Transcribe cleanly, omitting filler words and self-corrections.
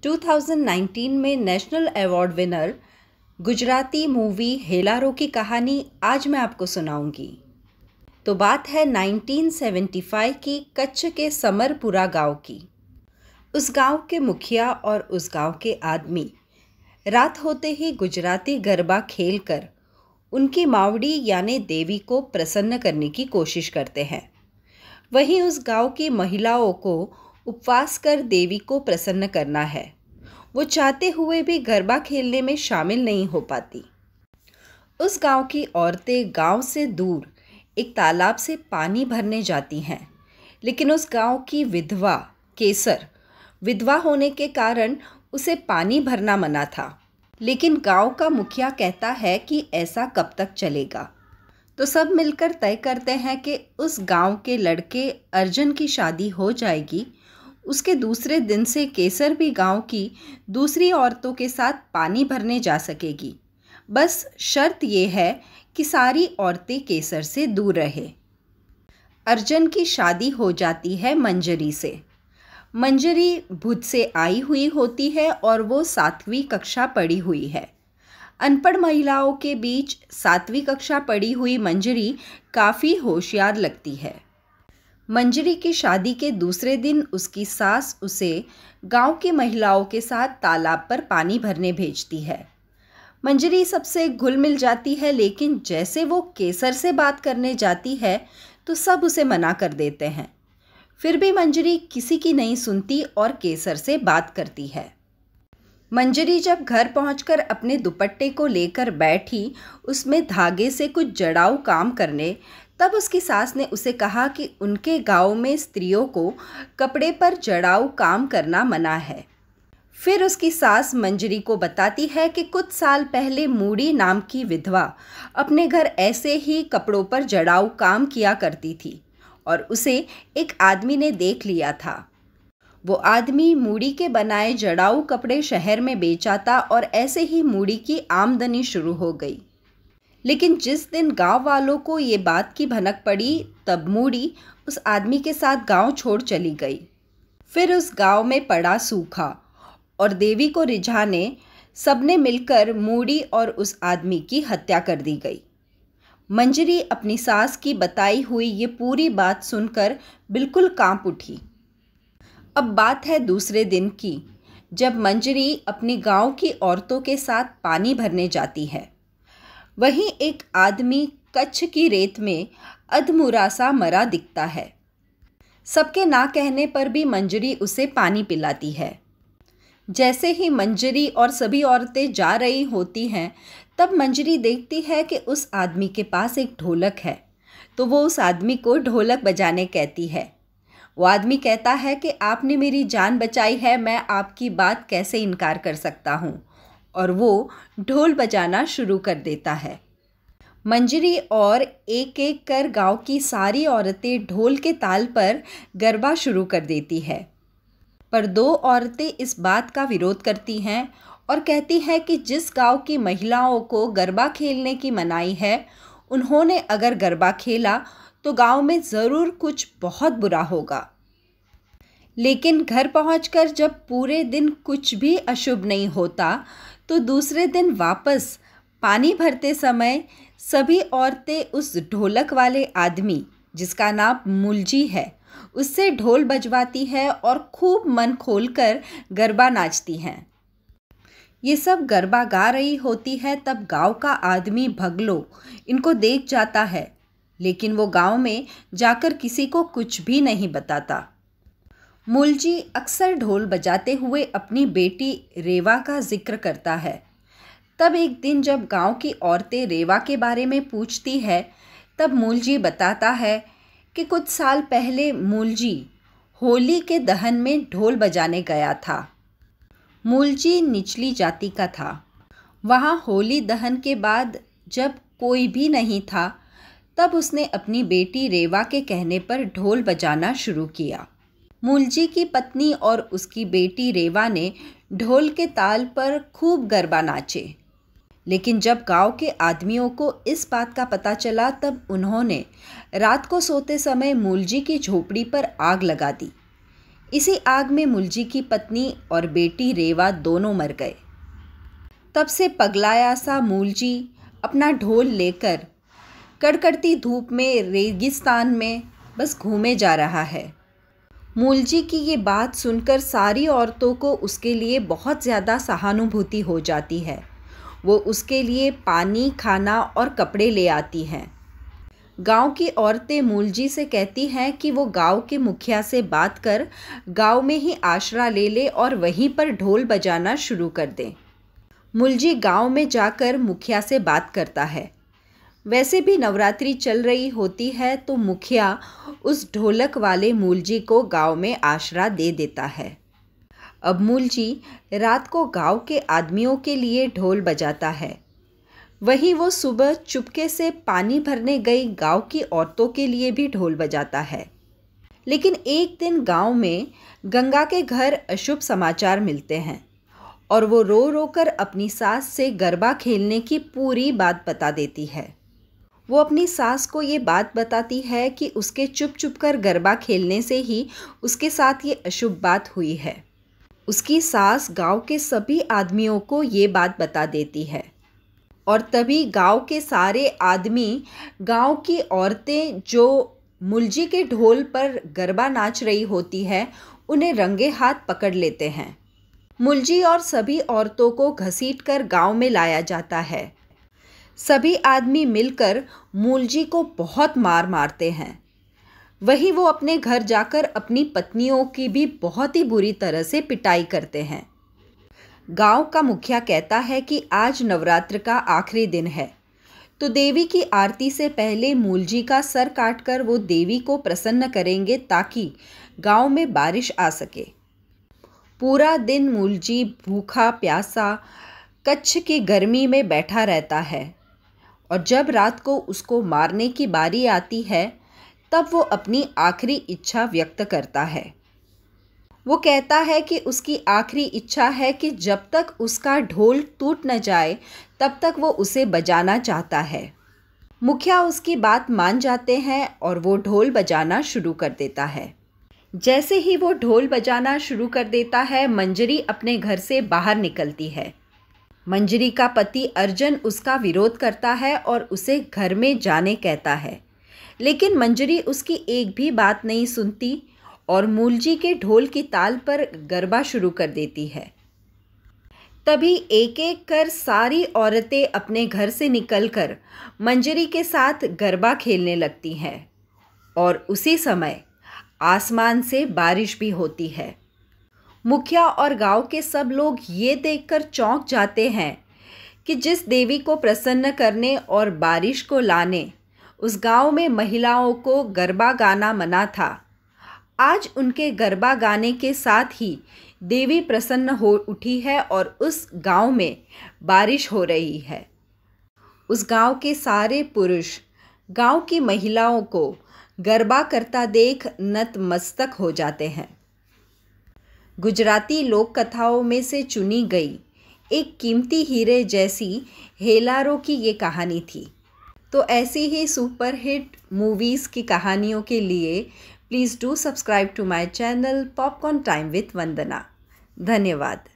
2019 में national award winner Gujarati movie Hellaro की कहानी आज मैं आपको सुनाऊंगी। तो बात है 1975 की कच्छ के समरपुरा गांव की। उस गांव के मुखिया और उस गांव के आदमी रात होते ही गुजराती गरबा खेलकर उनकी मावड़ी यानी देवी को प्रसन्न करने की कोशिश करते हैं। वहीं उस गांव की महिलाओं को उपवास कर देवी को प्रसन्न करना है। वो चाहते हुए भी गरबा खेलने में शामिल नहीं हो पाती। उस गांव की औरतें गांव से दूर एक तालाब से पानी भरने जाती हैं, लेकिन उस गांव की विधवा केसर विधवा होने के कारण उसे पानी भरना मना था। लेकिन गांव का मुखिया कहता है कि ऐसा कब तक चलेगा। तो सब मिलकर तय करते हैं कि उस गांव के लड़के अर्जुन की शादी हो जाएगी। उसके दूसरे दिन से केसर भी गांव की दूसरी औरतों के साथ पानी भरने जा सकेगी। बस शर्त ये है कि सारी औरतें केसर से दूर रहे। अर्जुन की शादी हो जाती है मंजरी से। मंजरी भुज से आई हुई होती है और वो 7वीं कक्षा पढ़ी हुई है। अनपढ़ महिलाओं के बीच 7वीं कक्षा पढ़ी हुई मंजरी काफ़ी होशियार लगती है। मंजरी की शादी के दूसरे दिन उसकी सास उसे गांव की महिलाओं के साथ तालाब पर पानी भरने भेजती है। मंजरी सबसे घुल मिल जाती है, लेकिन जैसे वो केसर से बात करने जाती है तो सब उसे मना कर देते हैं। फिर भी मंजरी किसी की नहीं सुनती और केसर से बात करती है। मंजरी जब घर पहुंचकर अपने दुपट्टे को लेकर बैठी उसमें धागे से कुछ जड़ाऊ काम करने, तब उसकी सास ने उसे कहा कि उनके गांव में स्त्रियों को कपड़े पर जड़ाऊ काम करना मना है। फिर उसकी सास मंजरी को बताती है कि कुछ साल पहले मूड़ी नाम की विधवा अपने घर ऐसे ही कपड़ों पर जड़ाऊ काम किया करती थी और उसे एक आदमी ने देख लिया था। वो आदमी मूड़ी के बनाए जड़ाऊ कपड़े शहर में बेचाता और ऐसे ही मूड़ी की आमदनी शुरू हो गई। लेकिन जिस दिन गांव वालों को ये बात की भनक पड़ी, तब मूड़ी उस आदमी के साथ गांव छोड़ चली गई। फिर उस गांव में पड़ा सूखा और देवी को रिझाने सबने मिलकर मूड़ी और उस आदमी की हत्या कर दी गई। मंजरी अपनी सास की बताई हुई ये पूरी बात सुनकर बिल्कुल कांप उठी। अब बात है दूसरे दिन की, जब मंजरी अपनी गांव की औरतों के साथ पानी भरने जाती है। वहीं एक आदमी कच्छ की रेत में अधमुरा सा मरा दिखता है। सबके ना कहने पर भी मंजरी उसे पानी पिलाती है। जैसे ही मंजरी और सभी औरतें जा रही होती हैं, तब मंजरी देखती है कि उस आदमी के पास एक ढोलक है, तो वो उस आदमी को ढोलक बजाने कहती है। वो आदमी कहता है कि आपने मेरी जान बचाई है, मैं आपकी बात कैसे इनकार कर सकता हूँ, और वो ढोल बजाना शुरू कर देता है। मंजरी और एक एक कर गांव की सारी औरतें ढोल के ताल पर गरबा शुरू कर देती है। पर 2 औरतें इस बात का विरोध करती हैं और कहती हैं कि जिस गांव की महिलाओं को गरबा खेलने की मनाही है, उन्होंने अगर गरबा खेला तो गांव में ज़रूर कुछ बहुत बुरा होगा। लेकिन घर पहुंचकर जब पूरे दिन कुछ भी अशुभ नहीं होता, तो दूसरे दिन वापस पानी भरते समय सभी औरतें उस ढोलक वाले आदमी, जिसका नाम मुलजी है, उससे ढोल बजवाती है और खूब मन खोलकर गरबा नाचती हैं। ये सब गरबा गा रही होती है, तब गांव का आदमी भगलो इनको देख जाता है, लेकिन वो गांव में जाकर किसी को कुछ भी नहीं बताता। मुलजी अक्सर ढोल बजाते हुए अपनी बेटी रेवा का जिक्र करता है। तब एक दिन जब गांव की औरतें रेवा के बारे में पूछती है, तब मुलजी बताता है कि कुछ साल पहले मुलजी होली के दहन में ढोल बजाने गया था। मुलजी निचली जाति का था। वहाँ होली दहन के बाद जब कोई भी नहीं था, तब उसने अपनी बेटी रेवा के कहने पर ढोल बजाना शुरू किया। मुलजी की पत्नी और उसकी बेटी रेवा ने ढोल के ताल पर खूब गरबा नाचे। लेकिन जब गांव के आदमियों को इस बात का पता चला, तब उन्होंने रात को सोते समय मुलजी की झोपड़ी पर आग लगा दी। इसी आग में मुलजी की पत्नी और बेटी रेवा दोनों मर गए। तब से पगलाया सा मुलजी अपना ढोल लेकर कड़कड़ती धूप में रेगिस्तान में बस घूमे जा रहा है। मुलजी की ये बात सुनकर सारी औरतों को उसके लिए बहुत ज़्यादा सहानुभूति हो जाती है। वो उसके लिए पानी, खाना और कपड़े ले आती हैं। गांव की औरतें मुलजी से कहती हैं कि वो गांव के मुखिया से बात कर गांव में ही आसरा ले ले और वहीं पर ढोल बजाना शुरू कर दें। मुलजी गांव में जाकर मुखिया से बात करता है। वैसे भी नवरात्रि चल रही होती है तो मुखिया उस ढोलक वाले मुलजी को गांव में आसरा दे देता है। अब मुलजी रात को गांव के आदमियों के लिए ढोल बजाता है। वहीं वो सुबह चुपके से पानी भरने गई गांव की औरतों के लिए भी ढोल बजाता है। लेकिन एक दिन गांव में गंगा के घर अशुभ समाचार मिलते हैं और वो रो रो कर अपनी सास से गरबा खेलने की पूरी बात बता देती है। वो अपनी सास को ये बात बताती है कि उसके चुप चुप कर गरबा खेलने से ही उसके साथ ये अशुभ बात हुई है। उसकी सास गांव के सभी आदमियों को ये बात बता देती है और तभी गांव के सारे आदमी गांव की औरतें जो मुलजी के ढोल पर गरबा नाच रही होती है उन्हें रंगे हाथ पकड़ लेते हैं। मुलजी और सभी औरतों को घसीटकर गांव में लाया जाता है। सभी आदमी मिलकर मुलजी को बहुत मार मारते हैं। वहीं वो अपने घर जाकर अपनी पत्नियों की भी बहुत ही बुरी तरह से पिटाई करते हैं। गांव का मुखिया कहता है कि आज नवरात्र का आखिरी दिन है तो देवी की आरती से पहले मुलजी का सर काटकर वो देवी को प्रसन्न करेंगे ताकि गांव में बारिश आ सके। पूरा दिन मुलजी भूखा प्यासा कच्छ की गर्मी में बैठा रहता है और जब रात को उसको मारने की बारी आती है तब वो अपनी आखिरी इच्छा व्यक्त करता है। वो कहता है कि उसकी आखिरी इच्छा है कि जब तक उसका ढोल टूट न जाए तब तक वो उसे बजाना चाहता है। मुखिया उसकी बात मान जाते हैं और वो ढोल बजाना शुरू कर देता है। जैसे ही वो ढोल बजाना शुरू कर देता है मंजरी अपने घर से बाहर निकलती है। मंजरी का पति अर्जुन उसका विरोध करता है और उसे घर में जाने कहता है, लेकिन मंजरी उसकी एक भी बात नहीं सुनती और मुलजी के ढोल की ताल पर गरबा शुरू कर देती है। तभी एक एक कर सारी औरतें अपने घर से निकलकर मंजरी के साथ गरबा खेलने लगती हैं और उसी समय आसमान से बारिश भी होती है। मुखिया और गांव के सब लोग ये देखकर चौंक जाते हैं कि जिस देवी को प्रसन्न करने और बारिश को लाने उस गांव में महिलाओं को गरबा गाना मना था, आज उनके गरबा गाने के साथ ही देवी प्रसन्न हो उठी है और उस गांव में बारिश हो रही है। उस गांव के सारे पुरुष गांव की महिलाओं को गरबा करता देख नतमस्तक हो जाते हैं। गुजराती लोक कथाओं में से चुनी गई एक कीमती हीरे जैसी हेलारो की ये कहानी थी। तो ऐसी ही सुपरहिट मूवीज़ की कहानियों के लिए please do subscribe to my channel popcorn time with Vandana. धन्यवाद।